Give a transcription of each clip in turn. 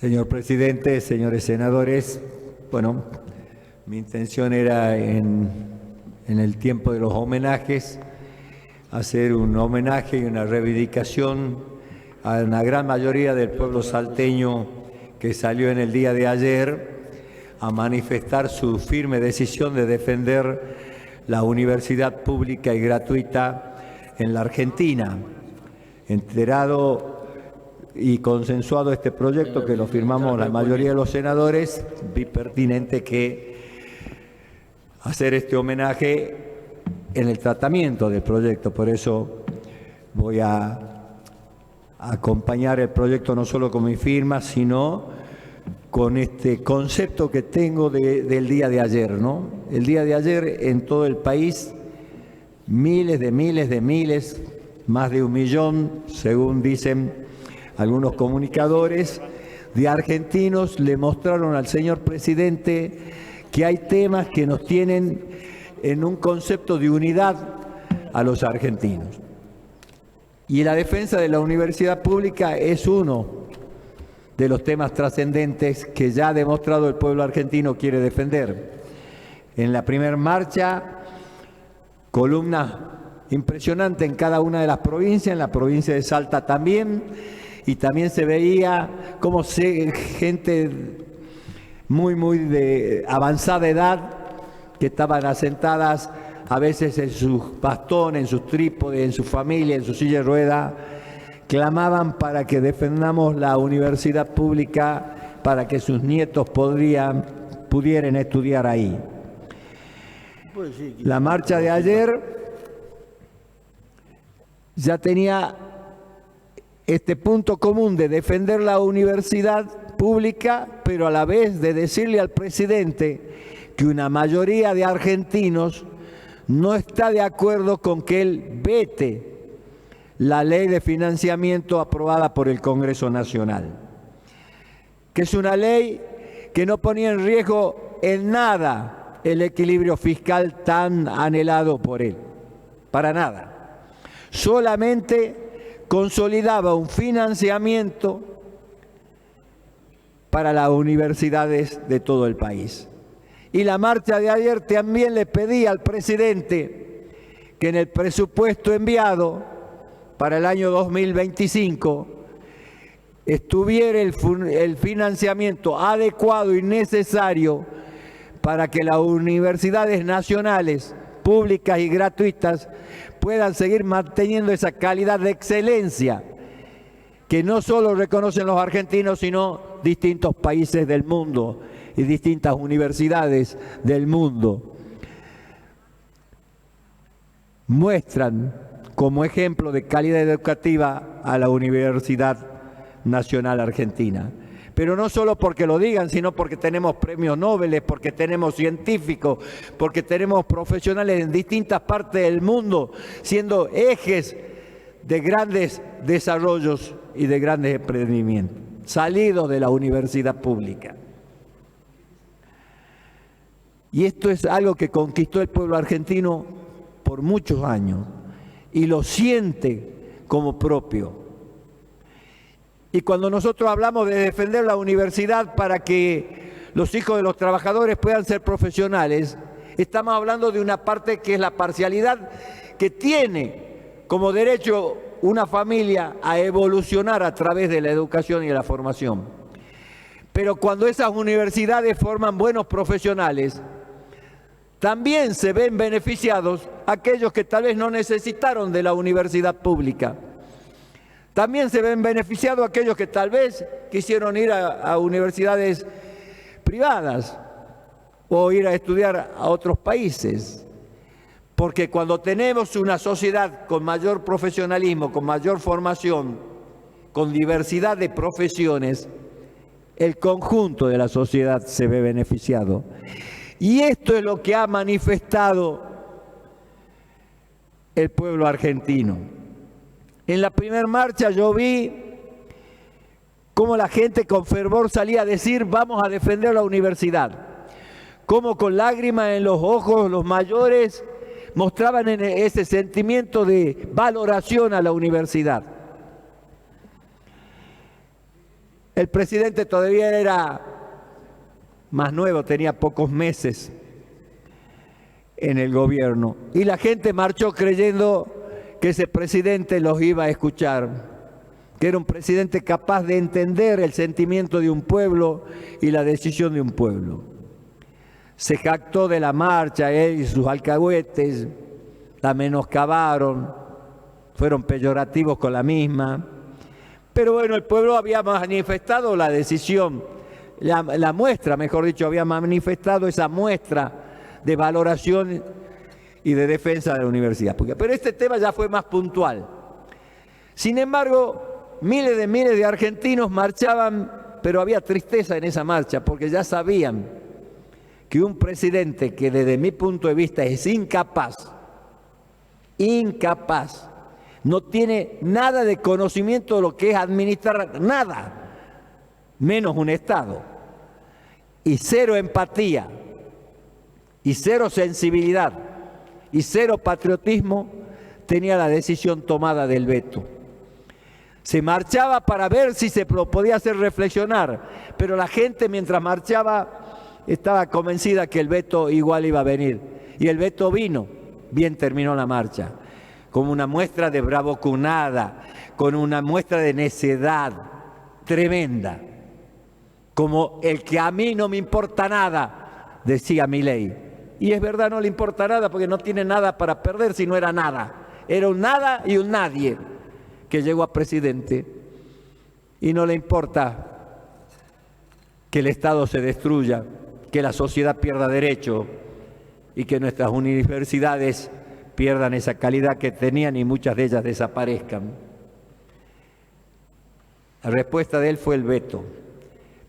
Señor presidente, señores senadores, bueno, mi intención era en el tiempo de los homenajes hacer un homenaje y una reivindicación a una gran mayoría del pueblo salteño que salió en el día de ayer a manifestar su firme decisión de defender la universidad pública y gratuita en la Argentina. Enterado y consensuado este proyecto, que lo firmamos la mayoría de los senadores, vi pertinente que hacer este homenaje en el tratamiento del proyecto. Por eso voy a acompañar el proyecto no solo con mi firma, sino con este concepto que tengo del día de ayer, ¿no? El día de ayer en todo el país, miles, más de 1 millón, según dicen algunos comunicadores, de argentinos le mostraron al señor presidente que hay temas que nos tienen en un concepto de unidad a los argentinos. Y la defensa de la universidad pública es uno de los temas trascendentes que ya ha demostrado el pueblo argentino quiere defender. En la primera marcha, columnas impresionantes en cada una de las provincias, en la provincia de Salta también, y también se veía como gente muy de avanzada edad que estaban asentadas a veces en sus bastones, en sus trípodes, en su familia, en su silla de ruedas, clamaban para que defendamos la universidad pública, para que sus nietos pudieran estudiar ahí. La marcha de ayer ya tenía este punto común de defender la universidad pública, pero a la vez de decirle al presidente que una mayoría de argentinos no está de acuerdo con que él vete la ley de financiamiento aprobada por el Congreso Nacional, que es una ley que no ponía en riesgo en nada el equilibrio fiscal tan anhelado por él, para nada. Solamente consolidaba un financiamiento para las universidades de todo el país. Y la marcha de ayer también le pedía al presidente que en el presupuesto enviado para el año 2025 estuviera el financiamiento adecuado y necesario para que las universidades nacionales, públicas y gratuitas, puedan seguir manteniendo esa calidad de excelencia que no solo reconocen los argentinos, sino distintos países del mundo y distintas universidades del mundo. Muestran como ejemplo de calidad educativa a la Universidad Nacional Argentina. Pero no solo porque lo digan, sino porque tenemos premios Nobel, porque tenemos científicos, porque tenemos profesionales en distintas partes del mundo siendo ejes de grandes desarrollos y de grandes emprendimientos, salidos de la universidad pública. Y esto es algo que conquistó el pueblo argentino por muchos años y lo siente como propio. Y cuando nosotros hablamos de defender la universidad para que los hijos de los trabajadores puedan ser profesionales, estamos hablando de una parte que es la parcialidad que tiene como derecho una familia a evolucionar a través de la educación y de la formación. Pero cuando esas universidades forman buenos profesionales, también se ven beneficiados aquellos que tal vez no necesitaron de la universidad pública. También se ven beneficiados aquellos que tal vez quisieron ir a universidades privadas o ir a estudiar a otros países. Porque cuando tenemos una sociedad con mayor profesionalismo, con mayor formación, con diversidad de profesiones, el conjunto de la sociedad se ve beneficiado. Y esto es lo que ha manifestado el pueblo argentino. En la primera marcha yo vi cómo la gente con fervor salía a decir vamos a defender la universidad. Cómo con lágrimas en los ojos los mayores mostraban ese sentimiento de valoración a la universidad. El presidente todavía era más nuevo, tenía pocos meses en el gobierno. Y la gente marchó creyendo que ese presidente los iba a escuchar, que era un presidente capaz de entender el sentimiento de un pueblo y la decisión de un pueblo. Se jactó de la marcha, él y sus alcahuetes la menoscabaron, fueron peyorativos con la misma. Pero bueno, el pueblo había manifestado la decisión, la muestra, mejor dicho, había manifestado esa muestra de valoración y de defensa de la universidad pública. Pero este tema ya fue más puntual. Sin embargo, miles de argentinos marchaban, pero había tristeza en esa marcha, porque ya sabían que un presidente que desde mi punto de vista es incapaz, no tiene nada de conocimiento de lo que es administrar nada, menos un Estado, y cero empatía, y cero sensibilidad, y cero patriotismo, tenía la decisión tomada del veto. Se marchaba para ver si se podía hacer reflexionar, pero la gente mientras marchaba estaba convencida que el veto igual iba a venir. Y el veto vino, bien terminó la marcha, como una muestra de bravuconada, con una muestra de necedad tremenda, como el que a mí no me importa nada, decía Milei. Y es verdad, no le importa nada porque no tiene nada para perder si no era nada. Era un nada y un nadie que llegó a presidente y no le importa que el Estado se destruya, que la sociedad pierda derecho y que nuestras universidades pierdan esa calidad que tenían y muchas de ellas desaparezcan. La respuesta de él fue el veto.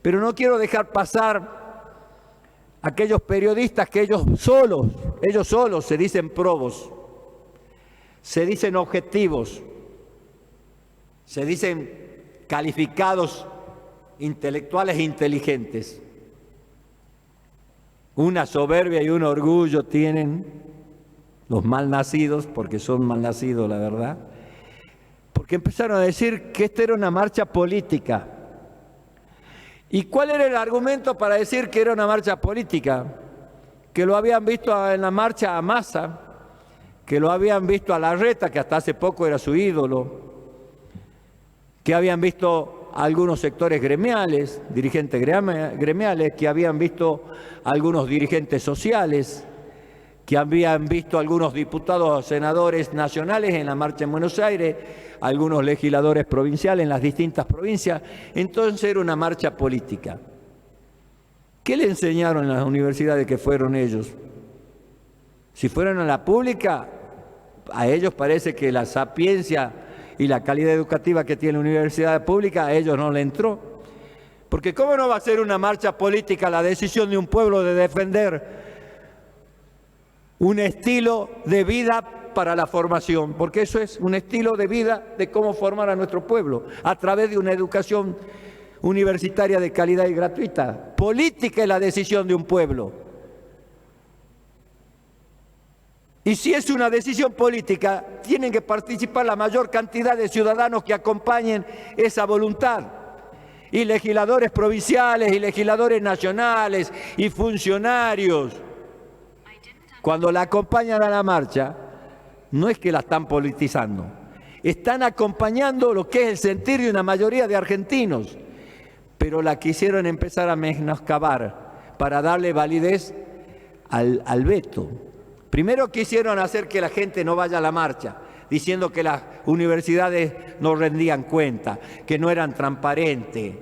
Pero no quiero dejar pasar aquellos periodistas que ellos solos se dicen probos, se dicen objetivos, se dicen calificados intelectuales e inteligentes. Una soberbia y un orgullo tienen los malnacidos, porque son malnacidos, la verdad, porque empezaron a decir que esta era una marcha política. ¿Y cuál era el argumento para decir que era una marcha política? Que lo habían visto en la marcha a Massa, que lo habían visto a Larreta, que hasta hace poco era su ídolo, que habían visto a algunos sectores gremiales, dirigentes gremiales, que habían visto a algunos dirigentes sociales, que habían visto a algunos diputados o senadores nacionales en la marcha en Buenos Aires, algunos legisladores provinciales en las distintas provincias. Entonces era una marcha política. ¿Qué le enseñaron en las universidades que fueron ellos? Si fueron a la pública, a ellos parece que la sapiencia y la calidad educativa que tiene la universidad pública a ellos no le entró. Porque ¿cómo no va a ser una marcha política la decisión de un pueblo de defender un estilo de vida para la formación? Porque eso es un estilo de vida de cómo formar a nuestro pueblo a través de una educación universitaria de calidad y gratuita. Política es la decisión de un pueblo. Y si es una decisión política, tienen que participar la mayor cantidad de ciudadanos que acompañen esa voluntad. Y legisladores provinciales, y legisladores nacionales, y funcionarios. Cuando la acompañan a la marcha, no es que la están politizando. Están acompañando lo que es el sentir de una mayoría de argentinos. Pero la quisieron empezar a menoscabar para darle validez al veto. Primero quisieron hacer que la gente no vaya a la marcha, diciendo que las universidades no rendían cuenta, que no eran transparentes,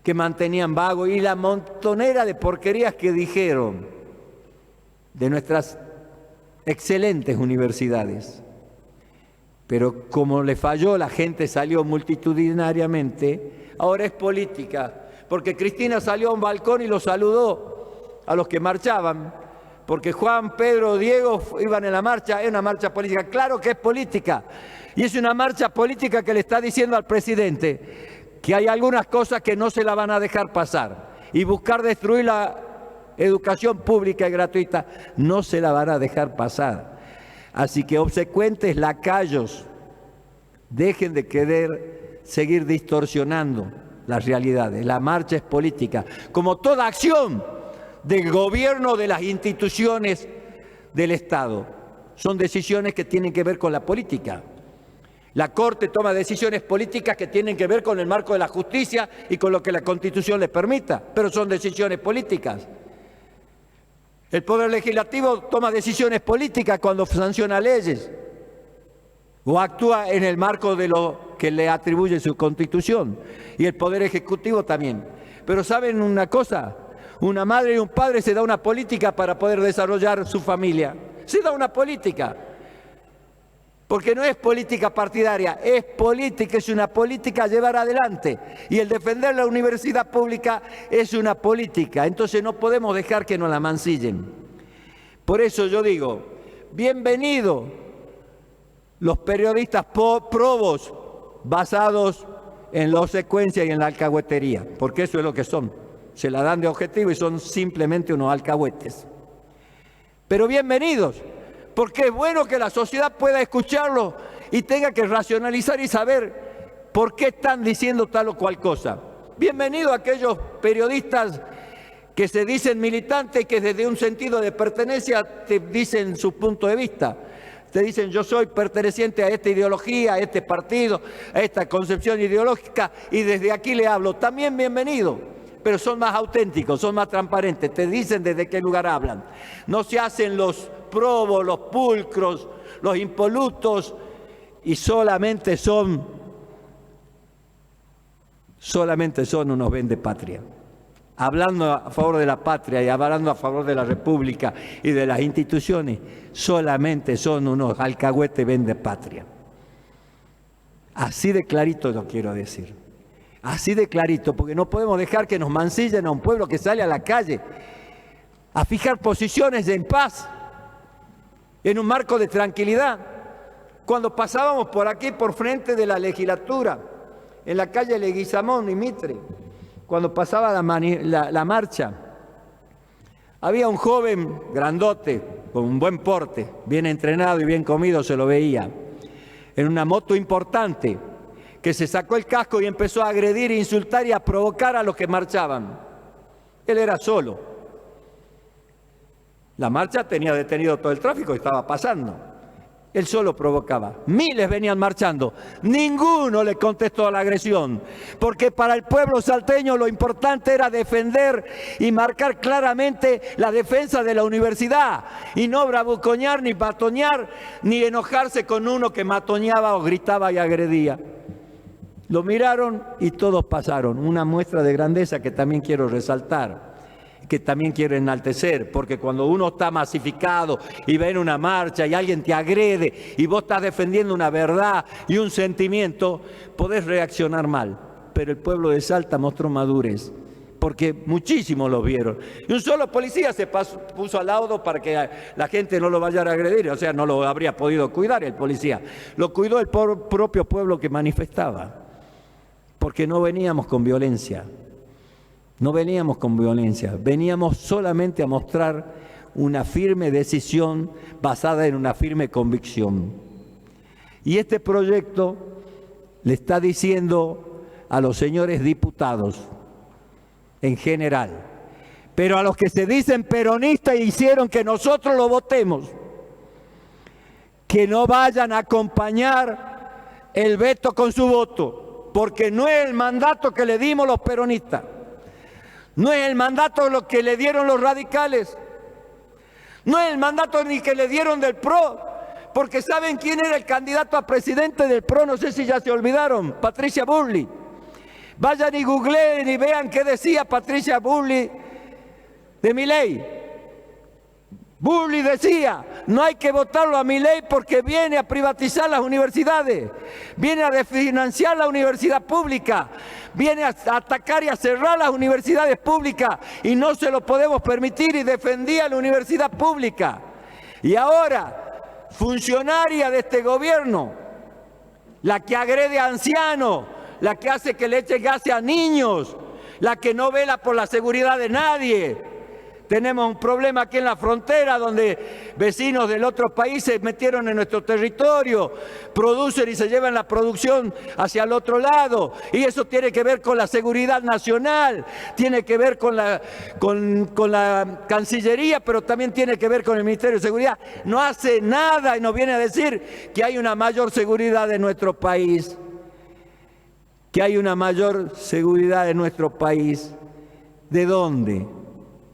que mantenían vago y la montonera de porquerías que dijeron de nuestras excelentes universidades. Pero como le falló, la gente salió multitudinariamente, ahora es política, porque Cristina salió a un balcón y los saludó a los que marchaban. Porque Juan, Pedro, Diego iban en la marcha, es una marcha política. Claro que es política. Y es una marcha política que le está diciendo al presidente que hay algunas cosas que no se la van a dejar pasar. Y buscar destruir la educación pública y gratuita no se la van a dejar pasar. Así que obsecuentes lacayos, dejen de querer seguir distorsionando las realidades. La marcha es política, como toda acción del gobierno, de las instituciones del Estado. Son decisiones que tienen que ver con la política. La Corte toma decisiones políticas que tienen que ver con el marco de la justicia y con lo que la Constitución le permita, pero son decisiones políticas. El Poder Legislativo toma decisiones políticas cuando sanciona leyes o actúa en el marco de lo que le atribuye su Constitución. Y el Poder Ejecutivo también. Pero ¿saben una cosa? Una madre y un padre se da una política para poder desarrollar su familia. Se da una política. Porque no es política partidaria, es política, es una política a llevar adelante. Y el defender la universidad pública es una política. Entonces no podemos dejar que nos la mancillen. Por eso yo digo, bienvenidos los periodistas probos basados en la obsecuencia y en la alcahuetería, porque eso es lo que son. Se la dan de objetivo y son simplemente unos alcahuetes. Pero bienvenidos, porque es bueno que la sociedad pueda escucharlo y tenga que racionalizar y saber por qué están diciendo tal o cual cosa. Bienvenidos a aquellos periodistas que se dicen militantes y que desde un sentido de pertenencia te dicen su punto de vista. Te dicen, yo soy perteneciente a esta ideología, a este partido, a esta concepción ideológica y desde aquí le hablo. También bienvenido, pero son más auténticos, son más transparentes, te dicen desde qué lugar hablan. No se hacen los probos, los pulcros, los impolutos y solamente son unos vendepatria. Hablando a favor de la patria y hablando a favor de la República y de las instituciones, solamente son unos alcahuetes vendepatria. Así de clarito lo quiero decir. Así de clarito, porque no podemos dejar que nos mancillen a un pueblo que sale a la calle a fijar posiciones en paz, en un marco de tranquilidad. Cuando pasábamos por aquí, por frente de la legislatura, en la calle Leguizamón y Mitre, cuando pasaba la marcha, había un joven grandote, con un buen porte, bien entrenado y bien comido, se lo veía, en una moto importante, que se sacó el casco y empezó a agredir, insultar y a provocar a los que marchaban. Él era solo. La marcha tenía detenido todo el tráfico y estaba pasando. Él solo provocaba. Miles venían marchando. Ninguno le contestó a la agresión. Porque para el pueblo salteño lo importante era defender y marcar claramente la defensa de la universidad. Y no bravuconear, ni batonear, ni enojarse con uno que matoneaba o gritaba y agredía. Lo miraron y todos pasaron. Una muestra de grandeza que también quiero resaltar, que también quiero enaltecer, porque cuando uno está masificado y ve en una marcha y alguien te agrede y vos estás defendiendo una verdad y un sentimiento, podés reaccionar mal. Pero el pueblo de Salta mostró madurez, porque muchísimos lo vieron. Y un solo policía se puso al lado para que la gente no lo vaya a agredir, o sea, no lo habría podido cuidar el policía. Lo cuidó el propio pueblo que manifestaba, porque no veníamos con violencia. No veníamos con violencia, veníamos solamente a mostrar una firme decisión basada en una firme convicción. Y este proyecto le está diciendo a los señores diputados en general, pero a los que se dicen peronistas y hicieron que nosotros lo votemos, que no vayan a acompañar el veto con su voto, porque no es el mandato que le dimos los peronistas. No es el mandato lo que le dieron los radicales. No es el mandato ni que le dieron del PRO. Porque ¿saben quién era el candidato a presidente del PRO? No sé si ya se olvidaron. Patricia Bullrich. Vayan y googleen y vean qué decía Patricia Bullrich de Milei. Bullrich decía, no hay que votarlo a Milei porque viene a privatizar las universidades, viene a desfinanciar la universidad pública, viene a atacar y a cerrar las universidades públicas y no se lo podemos permitir, y defendía la universidad pública. Y ahora, funcionaria de este gobierno, la que agrede a ancianos, la que hace que le eche gas a niños, la que no vela por la seguridad de nadie, Tenemos un problema aquí en la frontera donde vecinos del otro país se metieron en nuestro territorio, producen y se llevan la producción hacia el otro lado. Y eso tiene que ver con la seguridad nacional, tiene que ver con la Cancillería, pero también tiene que ver con el Ministerio de Seguridad. No hace nada y nos viene a decir que hay una mayor seguridad en nuestro país. Que hay una mayor seguridad en nuestro país. ¿De dónde?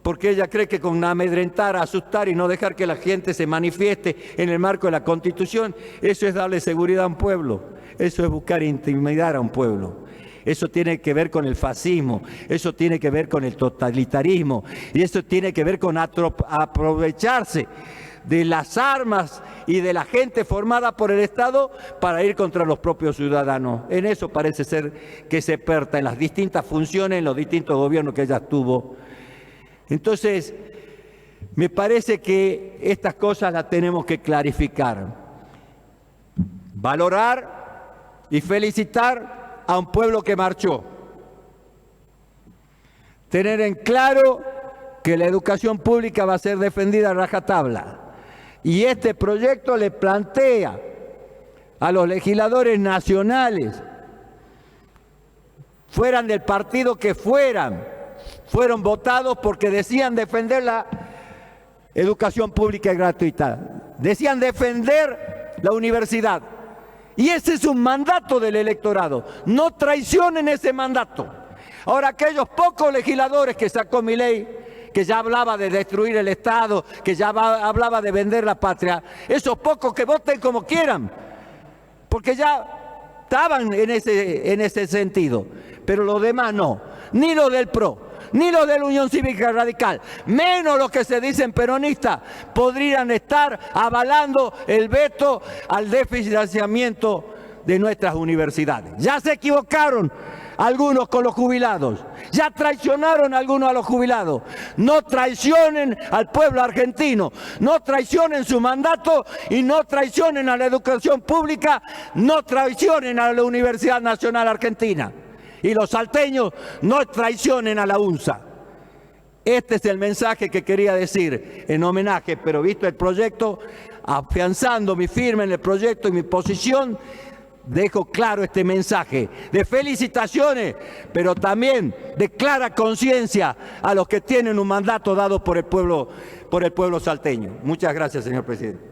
Porque ella cree que con amedrentar, asustar y no dejar que la gente se manifieste en el marco de la Constitución, eso es darle seguridad a un pueblo, eso es buscar intimidar a un pueblo. Eso tiene que ver con el fascismo, eso tiene que ver con el totalitarismo y eso tiene que ver con aprovecharse de las armas y de la gente formada por el Estado para ir contra los propios ciudadanos. En eso parece ser que se perta en las distintas funciones, en los distintos gobiernos que ella tuvo. Entonces, me parece que estas cosas las tenemos que clarificar. Valorar y felicitar a un pueblo que marchó. Tener en claro que la educación pública va a ser defendida a rajatabla. Y este proyecto le plantea a los legisladores nacionales, fueran del partido que fueran, fueron votados porque decían defender la educación pública y gratuita, decían defender la universidad. Y ese es un mandato del electorado. No traicionen ese mandato. Ahora, aquellos pocos legisladores que sacó Milei, que ya hablaba de destruir el Estado, que ya hablaba de vender la patria, esos pocos que voten como quieran, porque ya estaban en ese sentido. Pero los demás no, ni los del PRO, ni los de la Unión Cívica Radical, menos los que se dicen peronistas, podrían estar avalando el veto al desfinanciamiento de nuestras universidades. Ya se equivocaron algunos con los jubilados, ya traicionaron algunos a los jubilados. No traicionen al pueblo argentino, no traicionen su mandato y no traicionen a la educación pública, no traicionen a la Universidad Nacional Argentina. Y los salteños no traicionen a la UNSA. Este es el mensaje que quería decir en homenaje, pero visto el proyecto, afianzando mi firma en el proyecto y mi posición, dejo claro este mensaje de felicitaciones, pero también de clara conciencia a los que tienen un mandato dado por el pueblo salteño. Muchas gracias, señor presidente.